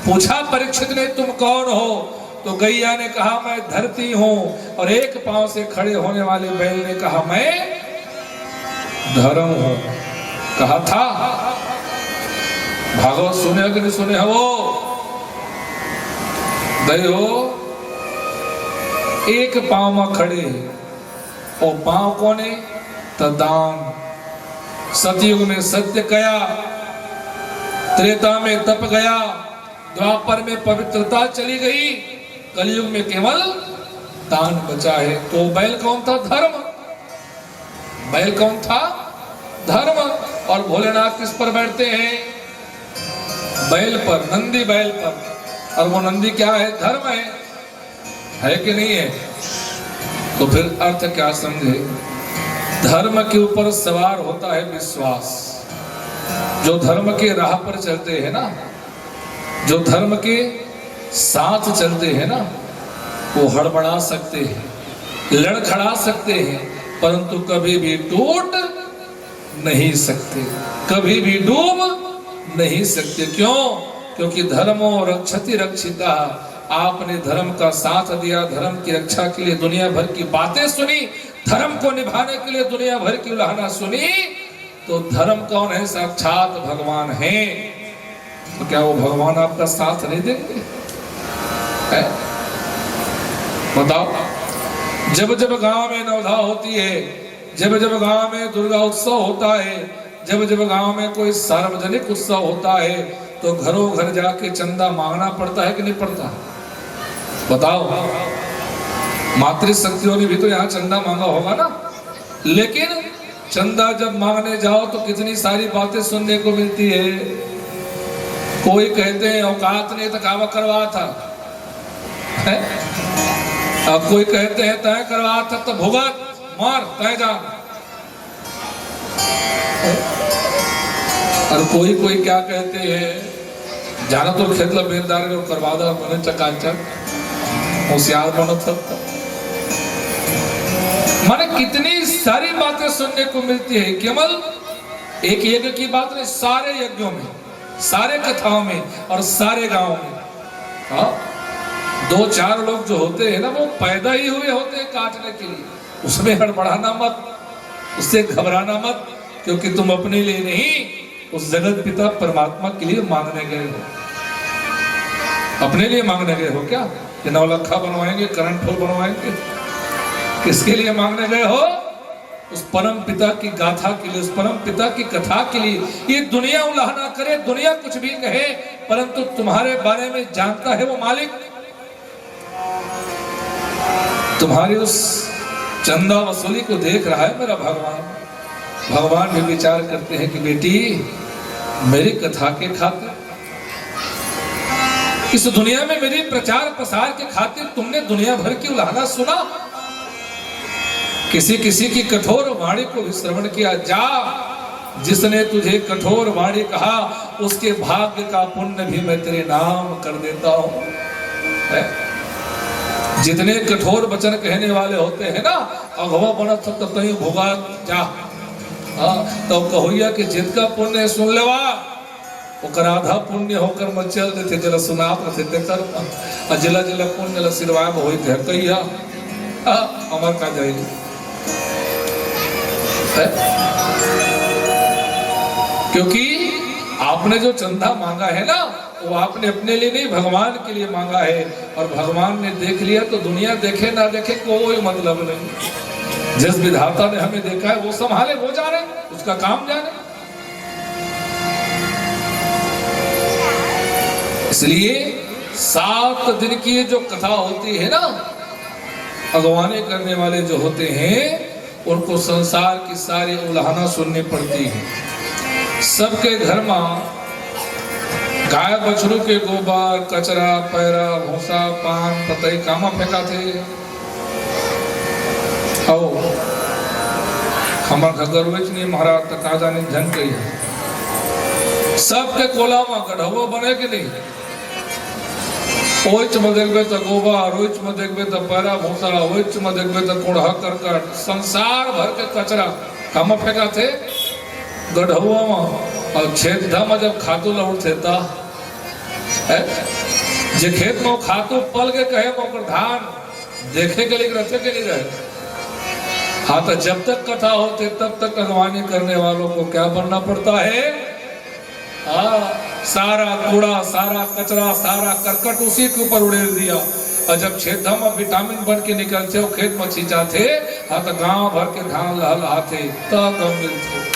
पूछा परीक्षित ने, तुम कौन हो? तो गैया ने कहा, मैं धरती हूं। और एक पांव से खड़े होने वाले बैल ने कहा, मैं धर्म हूं। कहा था। भागवत सुने कि नहीं सुने? हो गए हो एक पांव में खड़े। और पांव कोने? तदान। सतयुग में सत्य गया, त्रेता में तप गया, द्वापर में पवित्रता चली गई, कलयुग में केवल दान बचा है। तो बैल कौन था? धर्म। बैल कौन था? धर्म। और भोलेनाथ किस पर बैठते हैं? बैल पर, नंदी बैल पर। और वो नंदी क्या है? धर्म है कि नहीं है? तो फिर अर्थ क्या समझे? धर्म के ऊपर सवार होता है विश्वास। जो धर्म के राह पर चलते हैं ना, जो धर्म के साथ चलते हैं ना, वो हड़बड़ा सकते हैं, लड़खड़ा सकते हैं, परंतु कभी भी टूट नहीं सकते, कभी भी डूब नहीं सकते। क्यों? क्योंकि धर्मो रक्षति रक्षिता। आपने धर्म का साथ दिया, धर्म की रक्षा के लिए दुनिया भर की बातें सुनी, धर्म को निभाने के लिए दुनिया भर की उलाहना सुनी, तो धर्म कौन है? साक्षात भगवान है। तो क्या वो भगवान आपका साथ नहीं देंगे? बताओ। जब जब गांव में नवधा होती है, जब जब गांव में दुर्गा उत्सव होता है, जब जब गांव में कोई सार्वजनिक उत्सव होता है तो घरों घर जाके चंदा मांगना पड़ता है कि नहीं पड़ता? बताओ, मातृशक्तियों ने भी तो यहाँ चंदा मांगा होगा ना। लेकिन चंदा जब मांगने जाओ तो कितनी सारी बातें सुनने को मिलती है। कोई कहते हैं औकात नहीं तो कावा करवा था, अब कोई कहते हैं तय करवा था तो भुगत मार तय जा। और कोई कोई क्या कहते हैं, जाना तो खेतला बेलदार में करवा दो मैंने चकाचक होशियार बनो सकता। माने कितनी सारी बातें सुनने को मिलती है। केवल एक यज्ञ की बात नहीं, सारे यज्ञों में, सारे कथाओं में और सारे गांव में। हाँ, 2-4 लोग जो होते हैं ना, वो पैदा ही हुए होते हैं काटने के लिए। उसमें हड़बड़ाना मत, उससे घबराना मत, क्योंकि तुम अपने लिए नहीं उस जगत पिता परमात्मा के लिए मांगने गए हो। अपने लिए मांगने गए हो क्या? कि नौलखा बनवाएंगे, करंट फूल बनवाएंगे? किसके लिए मांगने गए हो? उस परम पिता की गाथा के लिए, उस परम पिता की कथा के लिए। ये दुनिया उलाहना करे, दुनिया कुछ भी कहे, परंतु तुम्हारे बारे में जानता है वो मालिक। तुम्हारी उस चंदा वसूली को देख रहा है मेरा भगवान। भगवान भी विचार करते हैं कि बेटी, मेरी कथा के खातिर, इस दुनिया में मेरी प्रचार प्रसार के खातिर तुमने दुनिया भर की उलाहना सुना, किसी किसी की कठोर वाणी को भी श्रवण किया। जा, जिसने तुझे कठोर वाणी कहा उसके भाग्य का पुण्य भी मैं तेरे नाम कर देता हूं। जितने कठोर वचन कहने वाले होते हैं ना, अघवा बनत सब तई भोगा जा। तो कहोया कि जिनका पुण्य सुन लेवा ओकर आधा पुण्य होकर मैं चल देते जला सुनात रहते तेतर और जिला जिला पुण्य ला सिरवाए में होई थे कहिया अमर का जाएगी। क्योंकि आपने जो चंदा मांगा है ना, वो आपने अपने लिए नहीं भगवान के लिए मांगा है। और भगवान ने देख लिया तो दुनिया देखे ना देखे कोई मतलब नहीं। जिस विधाता ने हमें देखा है वो संभाले, वो जाने, उसका काम जाने। इसलिए 7 दिन की जो कथा होती है ना, अगवानी करने वाले जो होते हैं उनको संसार की सारी उलाहना सुननी पड़ती है। सबके घर में गाय बछरू के गोबर, कचरा, पैरा, भूसा, पान, पतई कामा फेंका थे। आओ हमार घर नहीं महाराज तक आ जाने झन गई है। सबके कोला में गढ़वो बने कि नहीं? ओइच में देखबे तो गोबर, ओइच में देखबे तो पैरा भूसा, ओइच में देखबे तो कोढ़ा करकट, संसार भर के कचरा कामा फेंका थे गढ़वो में। और खेत में जब खातू लौट थे जे खेत में खातू पल के कहे धान देखे के लिए रखे के लिए रहे। हाँ, तो जब तक कथा होती तब तक अगवानी करने वालों को क्या बनना पड़ता है? सारा कूड़ा, सारा कचरा, सारा करकट उसी के ऊपर उड़ेल दिया। और जब खेत में विटामिन बन के निकलते हो खेत में छींचा थे, हाँ तो गांव भर के धान लहल आते तब मिलते।